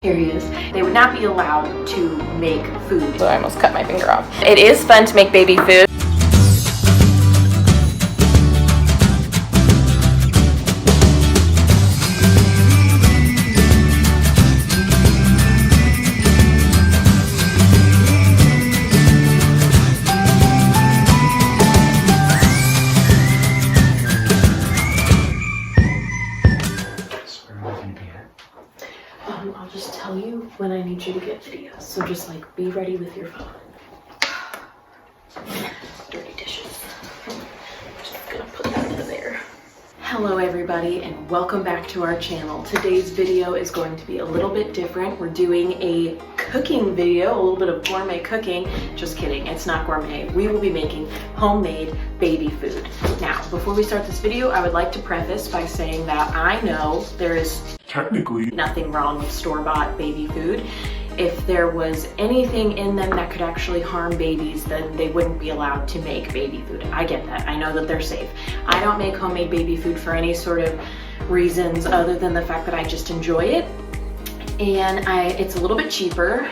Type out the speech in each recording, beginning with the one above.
Here he is. They would not be allowed to make food. So I almost cut my finger off. It is fun to make baby food. I'll just tell you when I need you to get videos. So just like be ready with your phone. Dirty dishes. Just gonna put that in there. Hello everybody and welcome back to our channel. Today's video is going to be a little bit different. We're doing a cooking video, a little bit of gourmet cooking. Just kidding, it's not gourmet. We will be making homemade baby food. Now, before we start this video, I would like to preface by saying that I know there is technically nothing wrong with store-bought baby food. If there was anything in them that could actually harm babies, then they wouldn't be allowed to make baby food. I get that. I know that they're safe. I don't make homemade baby food for any sort of reasons other than the fact that I just enjoy it. And it's a little bit cheaper.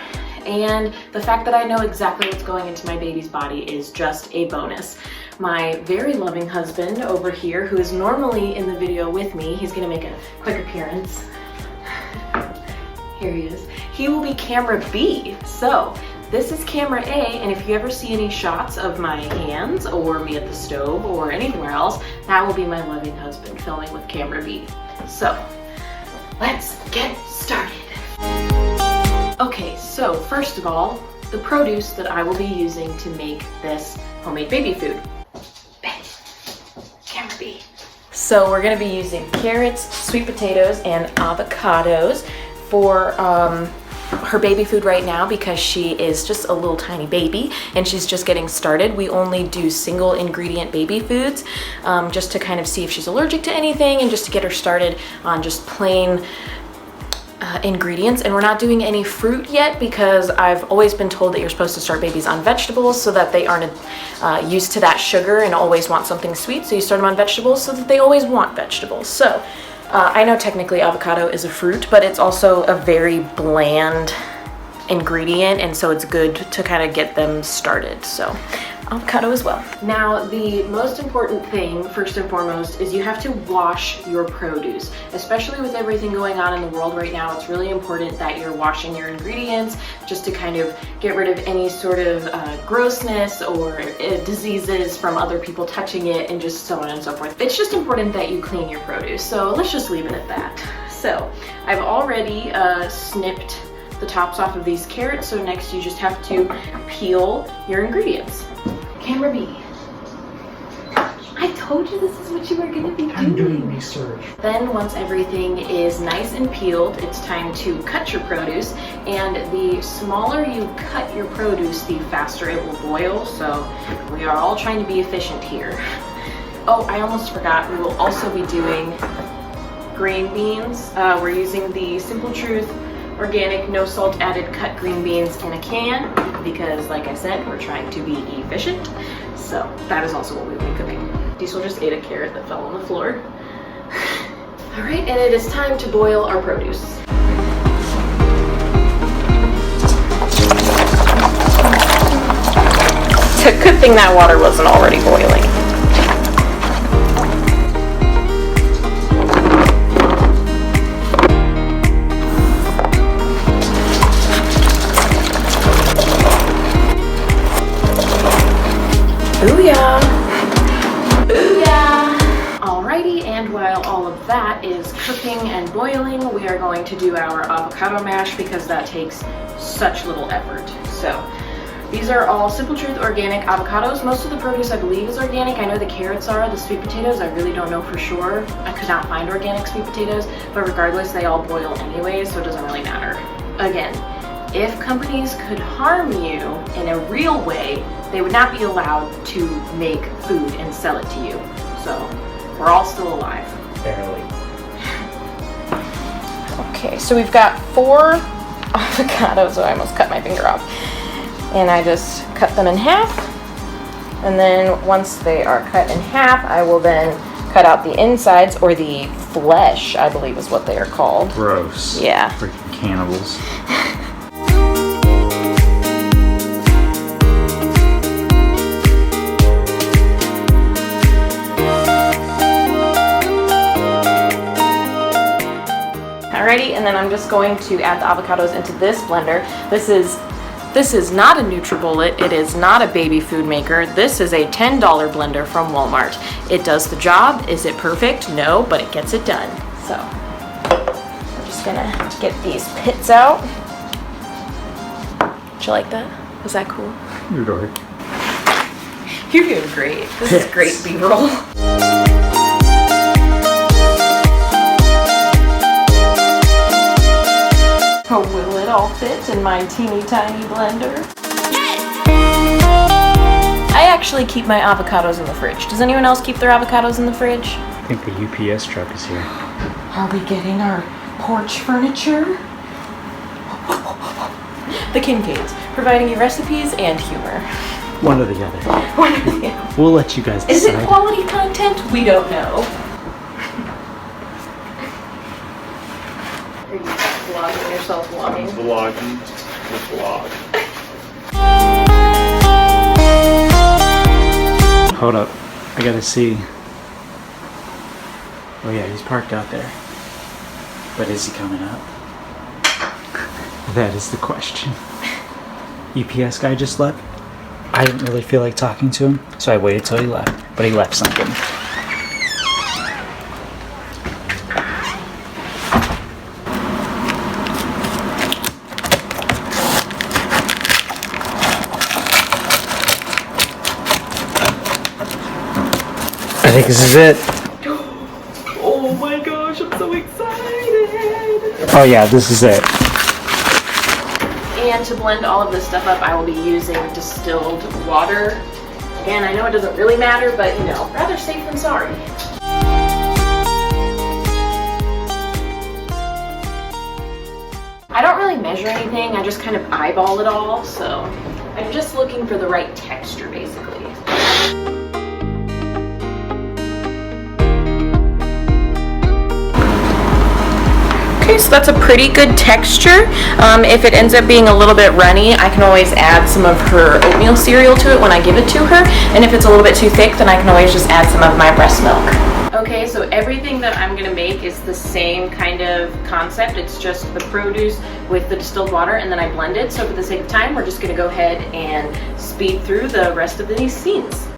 And the fact that I know exactly what's going into my baby's body is just a bonus. My very loving husband over here, who is normally in the video with me, he's gonna make a quick appearance. Here he is. He will be camera B. So this is camera A, and if you ever see any shots of my hands or me at the stove or anywhere else, that will be my loving husband filming with camera B. So let's get started. Okay, so first of all, the produce that I will be using to make this homemade baby food. Camera B. So we're gonna be using carrots, sweet potatoes, and avocados for her baby food right now because she is just a little tiny baby and she's just getting started. We only do single ingredient baby foods just to kind of see if she's allergic to anything and just to get her started on just plain ingredients. And we're not doing any fruit yet because I've always been told that you're supposed to start babies on vegetables so that they aren't used to that sugar and always want something sweet. So you start them on vegetables so that they always want vegetables. So I know technically avocado is a fruit, but it's also a very bland ingredient, and so it's good to kind of get them started. So avocado as well. Now, the most important thing, first and foremost, is you have to wash your produce. Especially with everything going on in the world right now, it's really important that you're washing your ingredients just to kind of get rid of any sort of grossness or diseases from other people touching it and just so on and so forth. It's just important that you clean your produce. So let's just leave it at that. So I've already snipped the tops off of these carrots. So next you just have to peel your ingredients. Camera B. I told you this is what you were going to be doing. I'm doing research. Then once everything is nice and peeled, it's time to cut your produce. And the smaller you cut your produce, the faster it will boil. So we are all trying to be efficient here. Oh, I almost forgot. We will also be doing green beans. We're using the Simple Truth organic, no salt added cut green beans in a can because, like I said, we're trying to be efficient. So that is also what we'll be cooking. Diesel just ate a carrot that fell on the floor. All right, and it is time to boil our produce. It's a good thing that water wasn't already boiling. Booyah! Booyah! Alrighty, and while all of that is cooking and boiling, we are going to do our avocado mash because that takes such little effort. So these are all Simple Truth organic avocados. Most of the produce I believe is organic. I know the carrots are. The sweet potatoes I really don't know for sure. I could not find organic sweet potatoes, but regardless they all boil anyways, so it doesn't really matter. Again, if companies could harm you in a real way, they would not be allowed to make food and sell it to you. So we're all still alive. Barely. Okay, so we've got 4 avocados. I almost cut my finger off. And I just cut them in half. And then once they are cut in half, I will then cut out the insides, or the flesh, I believe is what they are called. Gross. Yeah. Freaking cannibals. Alrighty, and then I'm just going to add the avocados into this blender. This is not a NutriBullet. It is not a baby food maker. This is a $10 blender from Walmart. It does the job. Is it perfect? No, but it gets it done. So I'm just gonna get these pits out. Did you like that? Was that cool? You're doing. You're doing great. This is great B-roll. Oh, will it all fit in my teeny tiny blender? I actually keep my avocados in the fridge. Does anyone else keep their avocados in the fridge? I think the UPS truck is here. Are we getting our porch furniture? The Kincaids, providing you recipes and humor. One or the other. One or the other. We'll let you guys decide. Is it quality content? We don't know. Are you vlogging yourself vlogging? Vlogging the vlog. Hold up. I gotta see. Oh yeah, he's parked out there. But is he coming up? That is the question. UPS guy just left. I didn't really feel like talking to him, so I waited till he left. But he left something. I think this is it. Oh my gosh, I'm so excited! Oh yeah, this is it. And to blend all of this stuff up, I will be using distilled water. Again, I know it doesn't really matter, but you know, rather safe than sorry. I don't really measure anything, I just kind of eyeball it all, so I'm just looking for the right texture, basically. Okay, so that's a pretty good texture. If it ends up being a little bit runny, I can always add some of her oatmeal cereal to it when I give it to her. And if it's a little bit too thick, then I can always just add some of my breast milk. Okay, so everything that I'm gonna make is the same kind of concept. It's just the produce with the distilled water, and then I blend it. So for the sake of time, we're just gonna go ahead and speed through the rest of these scenes.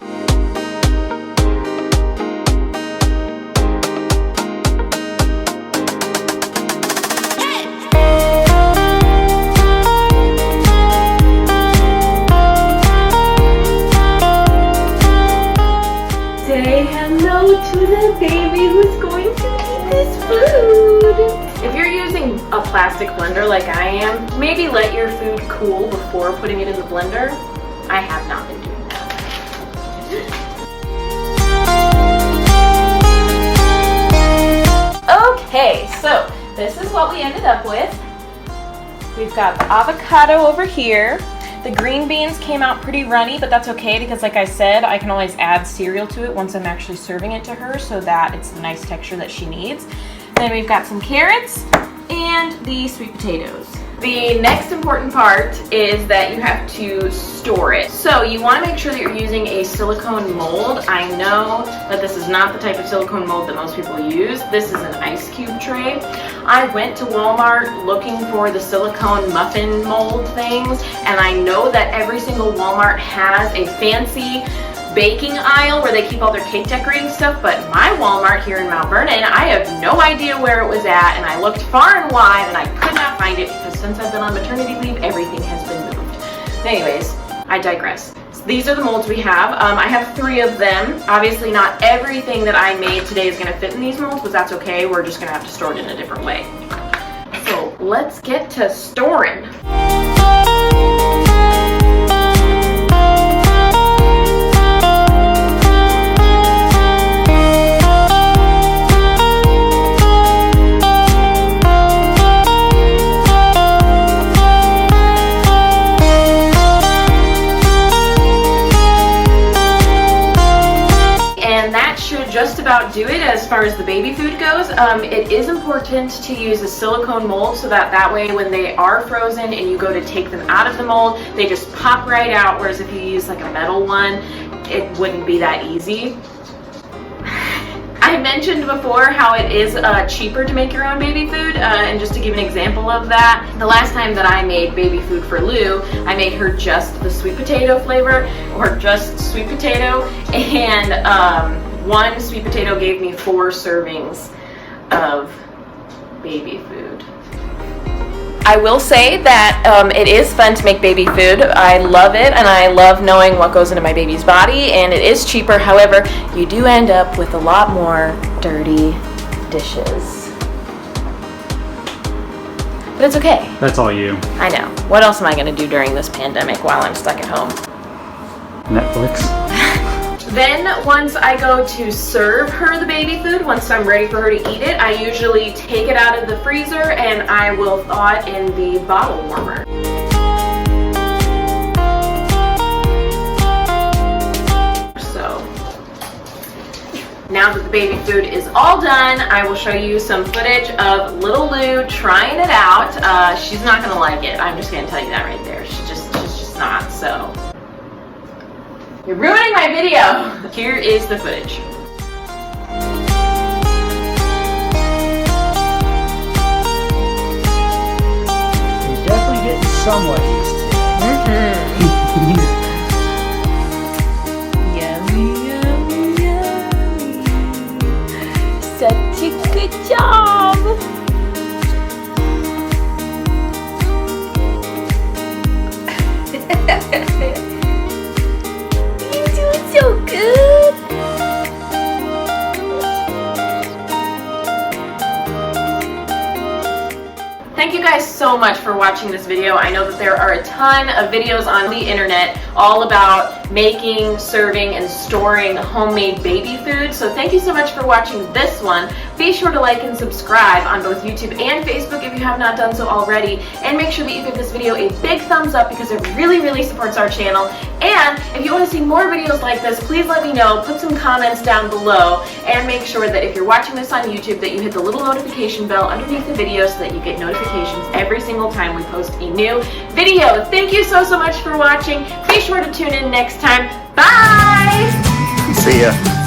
To the baby who's going to eat this food. If you're using a plastic blender like I am, maybe let your food cool before putting it in the blender. I have not been doing that. Okay, so this is what we ended up with. We've got the avocado over here. The green beans came out pretty runny, but that's okay because like I said, I can always add cereal to it once I'm actually serving it to her so that it's the nice texture that she needs. Then we've got some carrots and the sweet potatoes. The next important part is that you have to store it. So you want to make sure that you're using a silicone mold. I know that this is not the type of silicone mold that most people use. This is an ice cube tray. I went to Walmart looking for the silicone muffin mold things, and I know that every single Walmart has a fancy baking aisle where they keep all their cake decorating stuff, but my Walmart here in Mount Vernon, I have no idea where it was at, and I looked far and wide and I could not find it because since I've been on maternity leave, everything has been moved. Anyways, I digress. So these are the molds we have. I have 3 of them. Obviously not everything that I made today is going to fit in these molds, but that's okay. We're just going to have to store it in a different way. So let's get to storing. just about do it as far as the baby food goes. It is important to use a silicone mold so that way when they are frozen and you go to take them out of the mold, they just pop right out, whereas if you use like a metal one, it wouldn't be that easy. I mentioned before how it is cheaper to make your own baby food, and just to give an example of that, the last time that I made baby food for Lou, I made her just the sweet potato flavor, or just sweet potato, and one sweet potato gave me 4 servings of baby food. I will say that it is fun to make baby food. I love it, and I love knowing what goes into my baby's body, and it is cheaper. However, you do end up with a lot more dirty dishes. But it's okay. That's all you. I know. What else am I going to do during this pandemic while I'm stuck at home? Netflix. Then once I go to serve her the baby food, once I'm ready for her to eat it, I usually take it out of the freezer and I will thaw it in the bottle warmer. So now that the baby food is all done, I will show you some footage of little Lou trying it out. She's not gonna like it. I'm just gonna tell you that right there. She's just not, so. You're ruining my video! Here is the footage. You're definitely getting somewhat used to it. Yummy, yummy, yummy. Such a good job! So good! Thank you guys so much for watching this video. I know that there are a ton of videos on the internet all about making, serving, and storing homemade baby food. So thank you so much for watching this one. Be sure to like and subscribe on both YouTube and Facebook if you have not done so already. And make sure that you give this video a big thumbs up because it really, really supports our channel. And if you want to see more videos like this, please let me know. Put some comments down below. And make sure that if you're watching this on YouTube that you hit the little notification bell underneath the video so that you get notifications every single time we post a new video. Thank you so much for watching. Be sure to tune in next time. Bye! See ya.